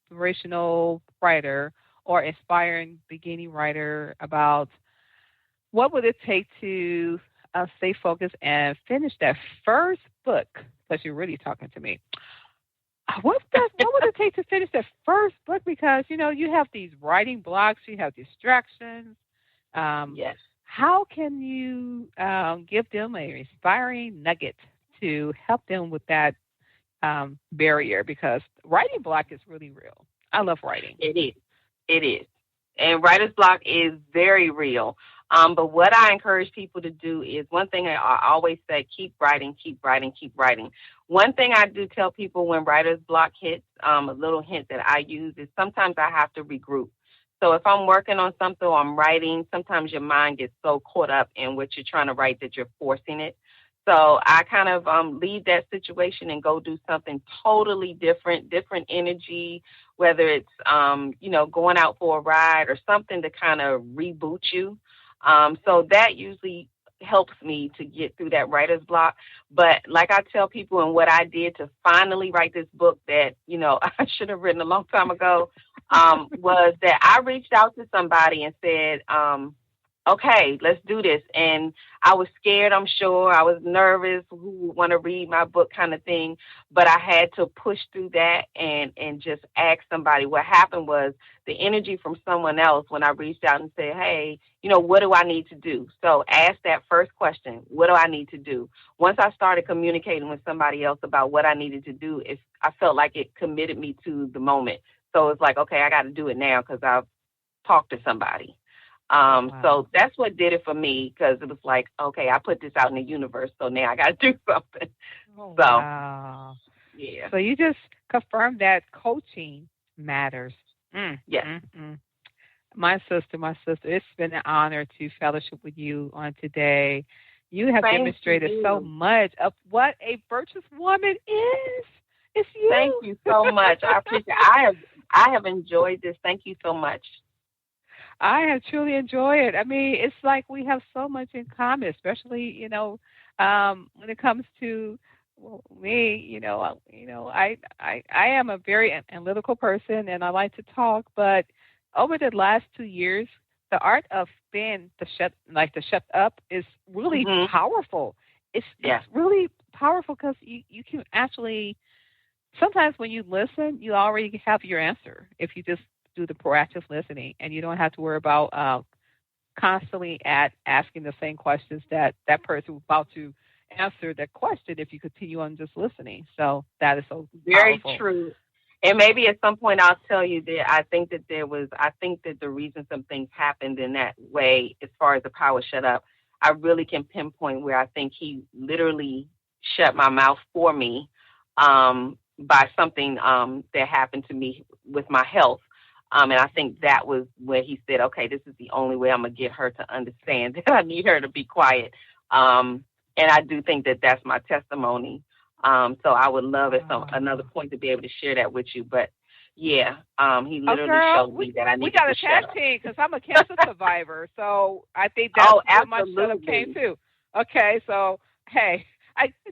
inspirational writer or inspiring beginning writer about what would it take to stay focused and finish that first book? Because you're really talking to me. What would it take to finish that first book? Because you have these writing blocks, you have distractions. Um, Yes. how can you give them an inspiring nugget to help them with that barrier? Because writing block is really real. I love writing. It is. It is. And writer's block is very real. But what I encourage people to do is one thing I always say, keep writing, keep writing, keep writing. One thing I do tell people when writer's block hits, a little hint that I use is sometimes I have to regroup. So if I'm working on something or I'm writing, sometimes your mind gets so caught up in what you're trying to write that you're forcing it. So I kind of leave that situation and go do something totally different, different energy, whether it's, going out for a ride or something to kind of reboot you. So that usually helps me to get through that writer's block. But like I tell people, and what I did to finally write this book that, I should have written a long time ago, was that I reached out to somebody and said, okay, let's do this. And I was scared, I'm sure. I was nervous, who would want to read my book kind of thing. But I had to push through that and just ask somebody. What happened was the energy from someone else when I reached out and said, hey, what do I need to do? So ask that first question. What do I need to do? Once I started communicating with somebody else about what I needed to do, I felt like it committed me to the moment. So it's like, okay, I got to do it now because I've talked to somebody. Wow. So that's what did it for me, because it was like, okay, I put this out in the universe, so now I got to do something. Oh, So, wow. yeah. So you just confirmed that coaching matters. Yes. My sister, it's been an honor to fellowship with you on today. You have Thank demonstrated you. so much of what a virtuous woman is. It's you. Thank you so much. I appreciate it. I have enjoyed this. Thank you so much. I have truly enjoyed it. I mean, it's like we have so much in common, especially when it comes to me. I am a very analytical person, and I like to talk. But over the last 2 years, the art of being the shut up is really powerful. It's really powerful because you can actually sometimes when you listen, you already have your answer if you just do the proactive listening, and you don't have to worry about constantly asking the same questions that person was about to answer that question if you continue on just listening. So that is so Very powerful. true. And maybe at some point I'll tell you that I think that the reason some things happened in that way, as far as the power shut up, I really can pinpoint where I think he literally shut my mouth for me by something that happened to me with my health. And I think that was where he said, okay, this is the only way I'm going to get her to understand that I need her to be quiet. And I do think that that's my testimony. So I would love at another point to be able to share that with you. But, yeah, he literally showed me that I need to shut up. We got a tag team because I'm a cancer survivor. So I think that's where my shut up came too. Okay, so, hey.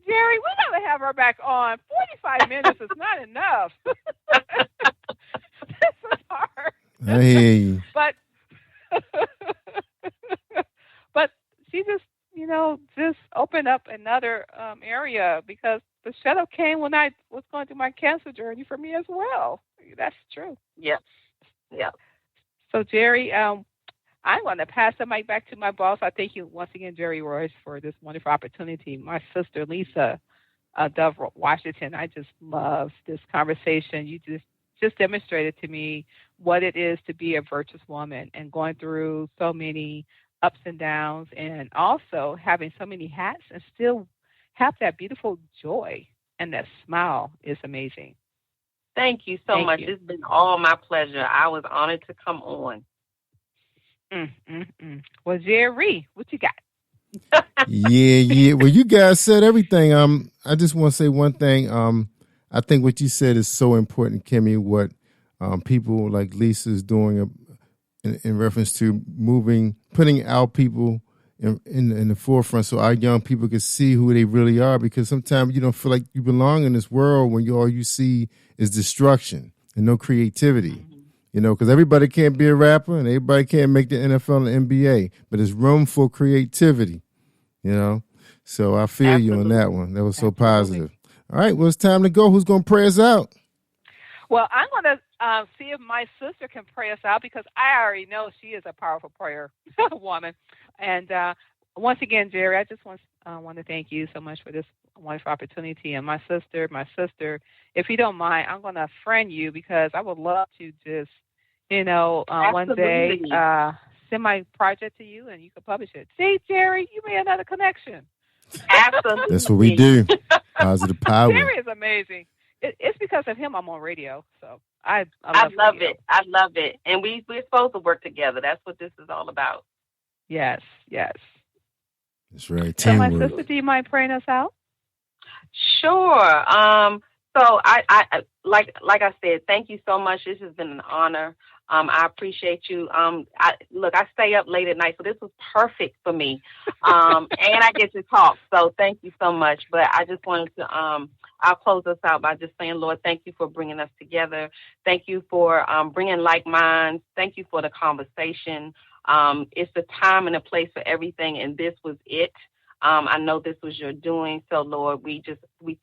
Jerry, we gotta have her back on. 45 minutes is not enough. This is hard. I hear you. But she just opened up another area because the shut up came when I was going through my cancer journey for me as well. That's true. Yeah. So Jerry, I'm going to pass the mic back to my boss. I thank you once again, Jerry Royce, for this wonderful opportunity. My sister, Lisa Dove Washington, I just love this conversation. You just demonstrated to me what it is to be a virtuous woman and going through so many ups and downs and also having so many hats and still have that beautiful joy and that smile is amazing. Thank you so much. It's been all my pleasure. I was honored to come on. Well, Jerry, what you got? Yeah. Well, you guys said everything. I just want to say one thing. I think what you said is so important, Kimmie. What people like Lisa is doing in reference to putting our people in the forefront, so our young people can see who they really are. Because sometimes you don't feel like you belong in this world when all you see is destruction and no creativity. Because everybody can't be a rapper and everybody can't make the NFL and NBA, but there's room for creativity, So I feel you on that one. That was so positive. All right, well, it's time to go. Who's going to pray us out? Well, I'm going to see if my sister can pray us out because I already know she is a powerful prayer woman. And once again, Jerry, I just want to thank you so much for this wonderful opportunity. And my sister, if you don't mind, I'm going to friend you because I would love to just, one day send my project to you and you can publish it. See, Jerry, you made another connection. Absolutely. That's what we do. Positive power. Jerry is amazing. It's because of him I'm on radio. So I love it. I love it. And we're supposed to work together. That's what this is all about. Yes. That's right. So my Teamwork. sister, do you mind praying us out? Sure. So I like I said, thank you so much. This has been an honor. I appreciate you. I stay up late at night, so this was perfect for me. And I get to talk. So thank you so much. But I just wanted to, I'll close us out by just saying, Lord, thank you for bringing us together. Thank you for bringing like minds. Thank you for the conversation. It's a time and a place for everything, and this was it. I know this was your doing. So, Lord, we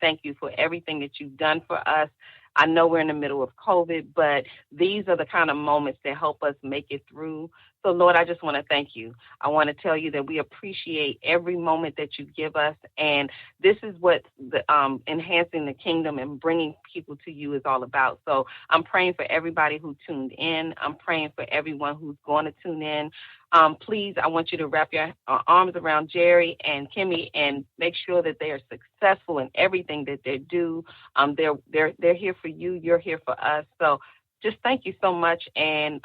thank you for everything that you've done for us. I know we're in the middle of COVID, but these are the kind of moments that help us make it through. So, Lord, I just want to thank you. I want to tell you that we appreciate every moment that you give us. And this is what the enhancing the kingdom and bringing people to you is all about. So I'm praying for everybody who tuned in. I'm praying for everyone who's going to tune in. Please, I want you to wrap your arms around Jerry and Kimmie and make sure that they are successful in everything that they do. They're here for you. You're here for us. So just thank you so much. And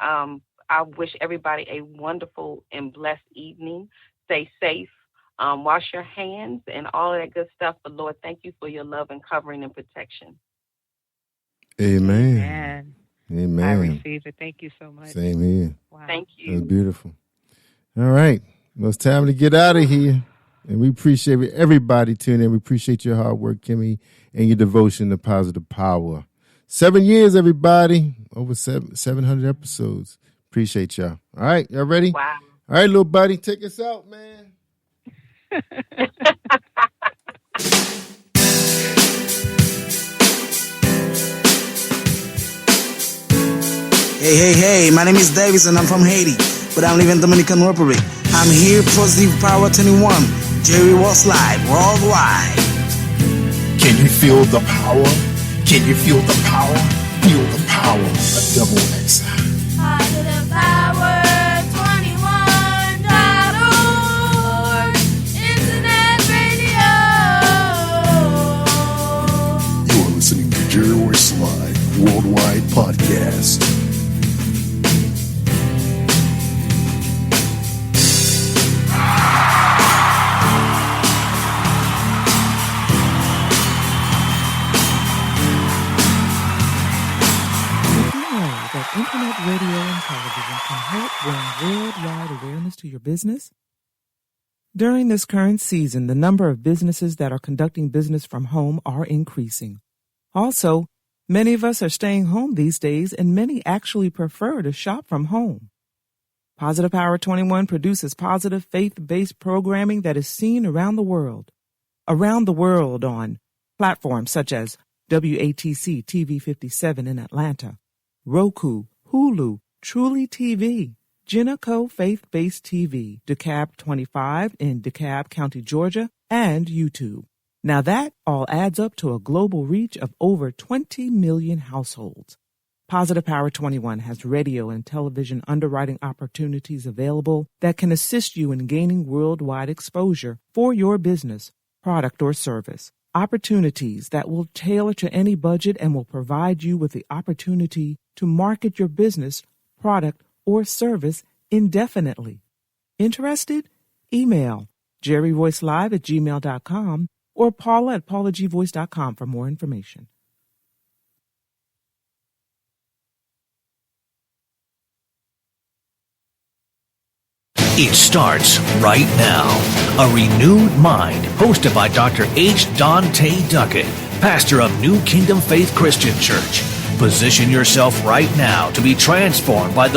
I wish everybody a wonderful and blessed evening. Stay safe. Wash your hands and all of that good stuff. But Lord, thank you for your love and covering and protection. Amen. Amen. I receive it. Thank you so much. Same here. Wow. Thank you. That's beautiful. All right. Well, it's time to get out of here. And we appreciate everybody tuning in. We appreciate your hard work, Kimmie, and your devotion to positive power. 7 years, everybody. Over 700 episodes. Appreciate y'all. All right. Y'all ready? Wow. All right, little buddy. Take us out, man. Hey, my name is Davis and I'm from Haiti, but I'm living in Dominican Republic. I'm here, Positive Power 21, Jerry Royce Live, worldwide. Can you feel the power? Can you feel the power? Feel the power. A double X. Positive Power 21.org. Internet radio. You are listening to Jerry Royce Live Worldwide Podcast. Internet radio and television can help bring worldwide awareness to your business? During this current season, the number of businesses that are conducting business from home are increasing. Also, many of us are staying home these days, and many actually prefer to shop from home. Positive Power 21 produces positive, faith-based programming that is seen around the world. Around the world on platforms such as WATC TV 57 in Atlanta, Roku, Hulu, Truly TV, Geneco Faith-Based TV, DeKalb 25 in DeKalb County, Georgia, and YouTube. Now that all adds up to a global reach of over 20 million households. Positive Power 21 has radio and television underwriting opportunities available that can assist you in gaining worldwide exposure for your business, product, or service. Opportunities that will tailor to any budget and will provide you with the opportunity to market your business, product, or service indefinitely. Interested? Email jerryroycelive@gmail.com or paula@paulagvoice.com for more information. It starts right now. A Renewed Mind, hosted by Dr. H. Dante Duckett, pastor of New Kingdom Faith Christian Church. Position yourself right now to be transformed by the